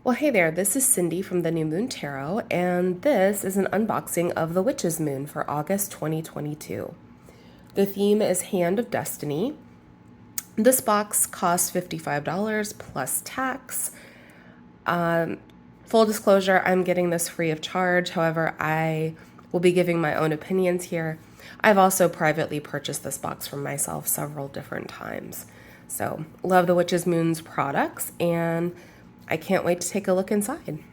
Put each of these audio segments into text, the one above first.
Well, hey there, this is Cindy from the New Moon Tarot, and this is an unboxing of the Witch's Moon for August 2022. The theme is Hand of Destiny. This box costs $55 plus tax. Full disclosure, I'm getting this free of charge. However, I will be giving my own opinions here. I've also privately purchased this box for myself several different times. So, love the Witch's Moon's products, and I can't wait to take a look inside.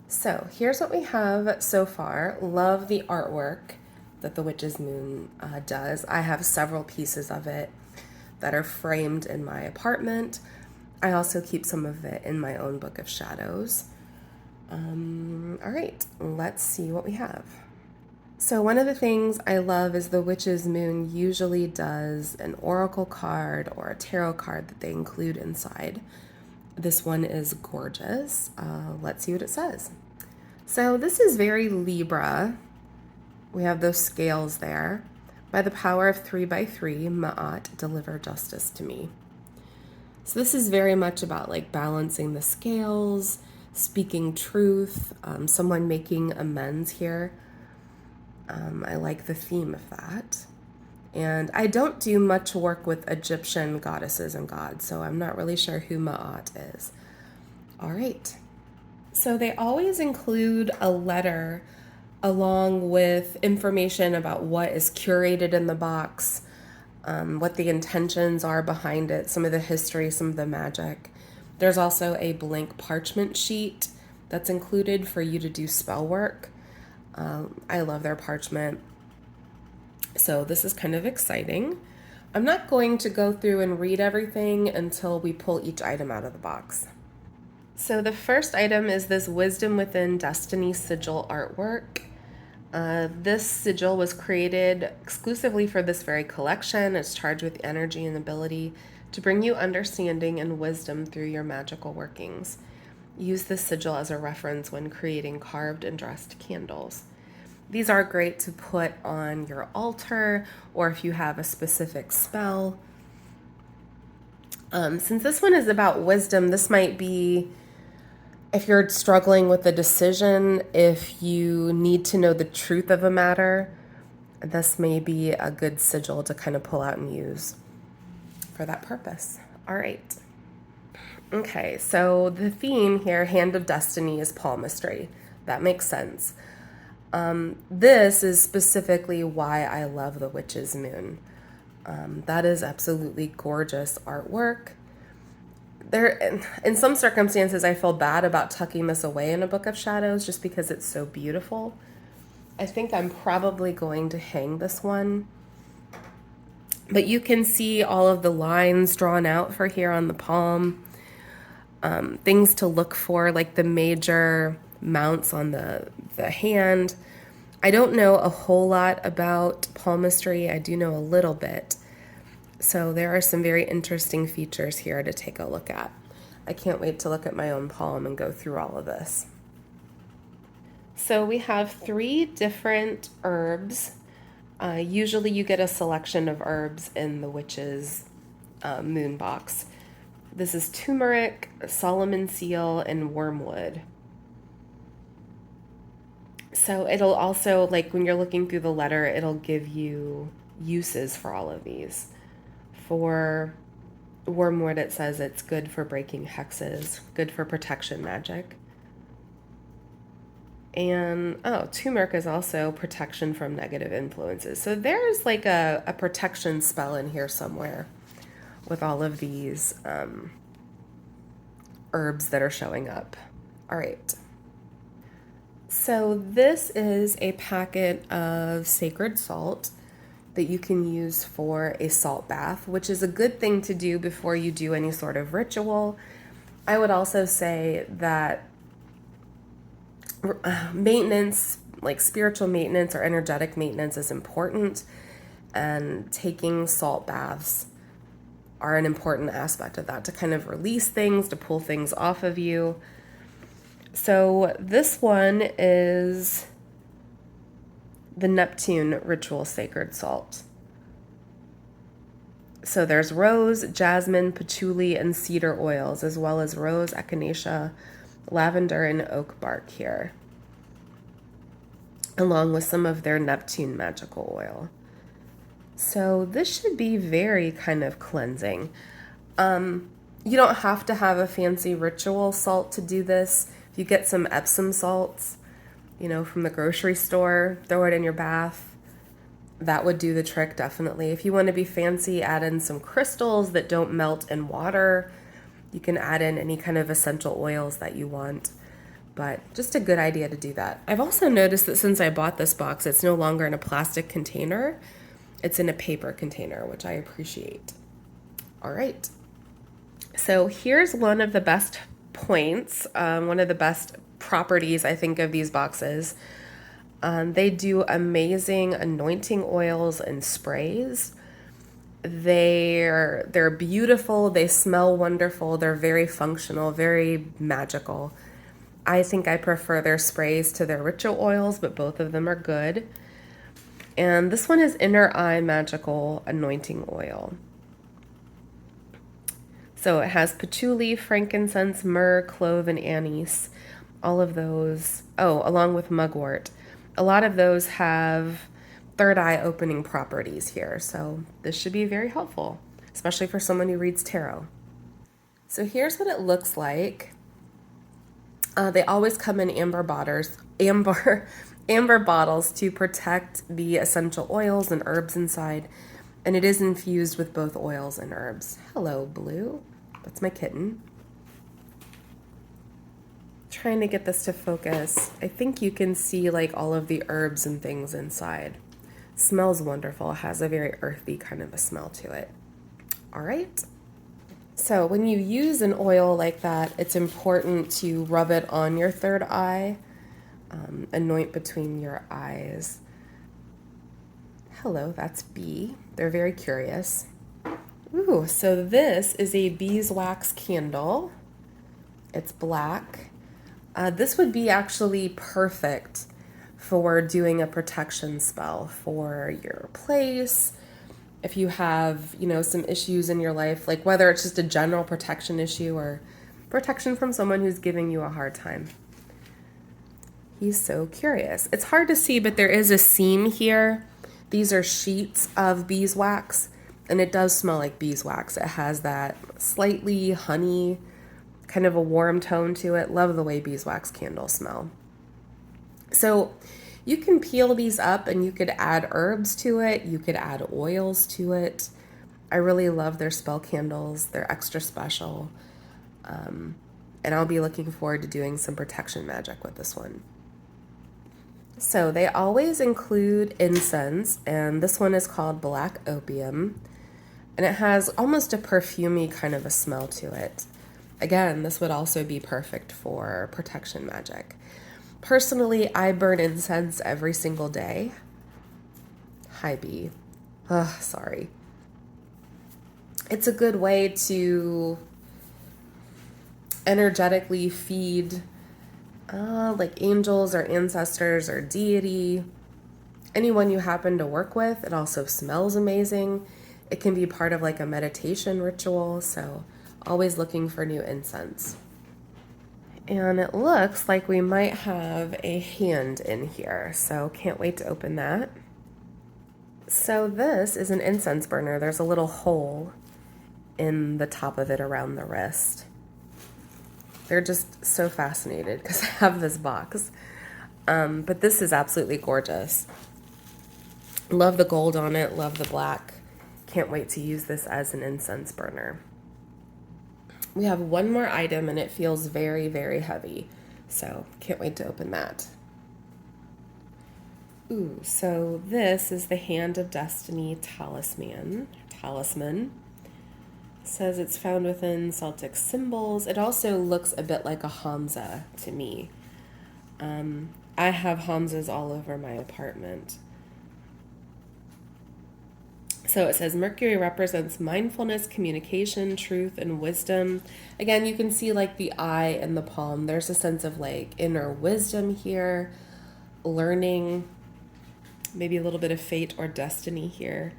So here's what we have so far. Love the artwork that the Witch's Moon does. I have several pieces of it that are framed in my apartment. I also keep some of it in my own book of shadows. All right, let's see what we have. So one of the things I love is the Witch's Moon usually does an oracle card or a tarot card that they include inside. This one is gorgeous. Let's see what it says. So this is very Libra. We have those scales there. By the power of 3x3, Ma'at, deliver justice to me. So this is very much about like balancing the scales, speaking truth, someone making amends here. I like the theme of that. And I don't do much work with Egyptian goddesses and gods, so I'm not really sure who Ma'at is. All right. So they always include a letter along with information about what is curated in the box, what the intentions are behind it, some of the history, some of the magic. There's also a blank parchment sheet that's included for you to do spell work. I love their parchment. So this is kind of exciting. I'm not going to go through and read everything until we pull each item out of the box. So the first item is this Wisdom Within Destiny sigil artwork. This sigil was created exclusively for this very collection. It's charged with energy and ability to bring you understanding and wisdom through your magical workings. Use this sigil as a reference when creating carved and dressed candles. These are great to put on your altar or if you have a specific spell. Since this one is about wisdom, this might be if you're struggling with a decision, if you need to know the truth of a matter, this may be a good sigil to kind of pull out and use for that purpose. All right. Okay, so the theme here, Hand of Destiny, is palmistry. That makes sense. This is specifically why I love the Witch's Moon. That is absolutely gorgeous artwork. In some circumstances, I feel bad about tucking this away in a book of shadows just because it's so beautiful. I think I'm probably going to hang this one. But you can see all of the lines drawn out for here on the palm. Things to look for, like the major mounts on the hand. I don't know a whole lot about palmistry. I do know a little bit. So there are some very interesting features here to take a look at. I can't wait to look at my own palm and go through all of this. So we have 3 different herbs. Usually you get a selection of herbs in the Witch's Moon box. This is turmeric, Solomon seal, and wormwood. So it'll also, like when you're looking through the letter, it'll give you uses for all of these. For wormwood, it says it's good for breaking hexes, good for protection magic. And, turmeric is also protection from negative influences. So there's like a protection spell in here somewhere with all of these herbs that are showing up. All right. So this is a packet of sacred salt that you can use for a salt bath, which is a good thing to do before you do any sort of ritual. I would also say that maintenance, like spiritual maintenance or energetic maintenance, is important, and taking salt baths are an important aspect of that to kind of release things, to pull things off of you. So this one is the Neptune Ritual Sacred Salt. So there's rose, jasmine, patchouli, and cedar oils, as well as rose, echinacea, lavender, and oak bark here, along with some of their Neptune magical oil. So this should be very kind of cleansing. You don't have to have a fancy ritual salt to do this. If you get some Epsom salts, from the grocery store, throw it in your bath. That would do the trick, definitely. If you want to be fancy, add in some crystals that don't melt in water. You can add in any kind of essential oils that you want, but just a good idea to do that. I've also noticed that since I bought this box, it's no longer in a plastic container. It's in a paper container, which I appreciate. All right. So here's one of the best points, one of the best properties, I think, of these boxes. They do amazing anointing oils and sprays. They're beautiful. They smell wonderful. They're very functional, very magical. I think I prefer their sprays to their ritual oils, but both of them are good. And this one is Inner Eye Magical Anointing Oil. So it has patchouli, frankincense, myrrh, clove, and anise. All of those, along with mugwort. A lot of those have third eye opening properties here. So this should be very helpful, especially for someone who reads tarot. So here's what it looks like. They always come in amber bottles to protect the essential oils and herbs inside. And it is infused with both oils and herbs. Hello, Blue. That's my kitten. Trying to get this to focus. I think you can see like all of the herbs and things inside. Smells wonderful. It has a very earthy kind of a smell to it. All right. So when you use an oil like that, it's important to rub it on your third eye, anoint between your eyes. Hello, that's Bee. They're very curious. Ooh, so this is a beeswax candle. It's black. This would be actually perfect for doing a protection spell for your place. If you have, some issues in your life, like whether it's just a general protection issue or protection from someone who's giving you a hard time. He's so curious. It's hard to see, but there is a seam here. These are sheets of beeswax, and it does smell like beeswax. It has that slightly honey, kind of a warm tone to it. Love the way beeswax candles smell. So you can peel these up and you could add herbs to it. You could add oils to it. I really love their spell candles. They're extra special. And I'll be looking forward to doing some protection magic with this one. So they always include incense, and this one is called Black Opium, and it has almost a perfumey kind of a smell to it. Again, this would also be perfect for protection magic. Personally, I burn incense every single day. Hi, Bee. Sorry. It's a good way to energetically feed like angels or ancestors or deity, anyone you happen to work with. It also smells amazing. It can be part of like a meditation ritual, so always looking for new incense. And it looks like we might have a hand in here, so can't wait to open that. So this is an incense burner. There's a little hole in the top of it around the wrist. They're just so fascinated because I have this box. But this is absolutely gorgeous. Love the gold on it, love the black. Can't wait to use this as an incense burner. We have one more item and it feels very, very heavy. So can't wait to open that. Ooh, so this is the Hand of Destiny Talisman. Says it's found within Celtic symbols. It also looks a bit like a Hamza to me. I have Hamzas all over my apartment. So it says Mercury represents mindfulness, communication, truth, and wisdom. Again, you can see like the eye and the palm. There's a sense of like inner wisdom here, learning, maybe a little bit of fate or destiny here.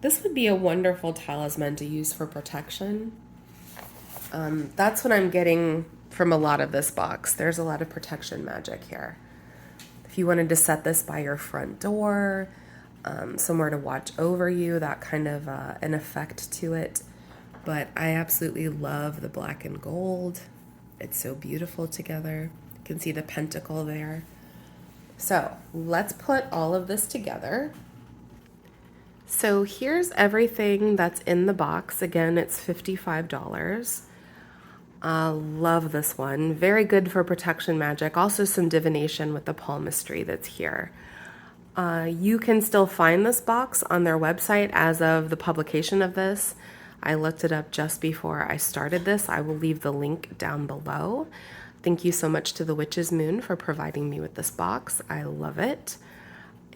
This would be a wonderful talisman to use for protection. That's what I'm getting from a lot of this box. There's a lot of protection magic here. If you wanted to set this by your front door, somewhere to watch over you, that kind of an effect to it. But I absolutely love the black and gold. It's so beautiful together. You can see the pentacle there. So let's put all of this together. So here's everything that's in the box. Again, it's $55. Love this one. Very good for protection magic. Also some divination with the palmistry that's here. You can still find this box on their website as of the publication of this. I looked it up just before I started this. I will leave the link down below. Thank you so much to the Witch's Moon for providing me with this box. I love it.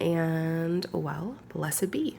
And, well, blessed be.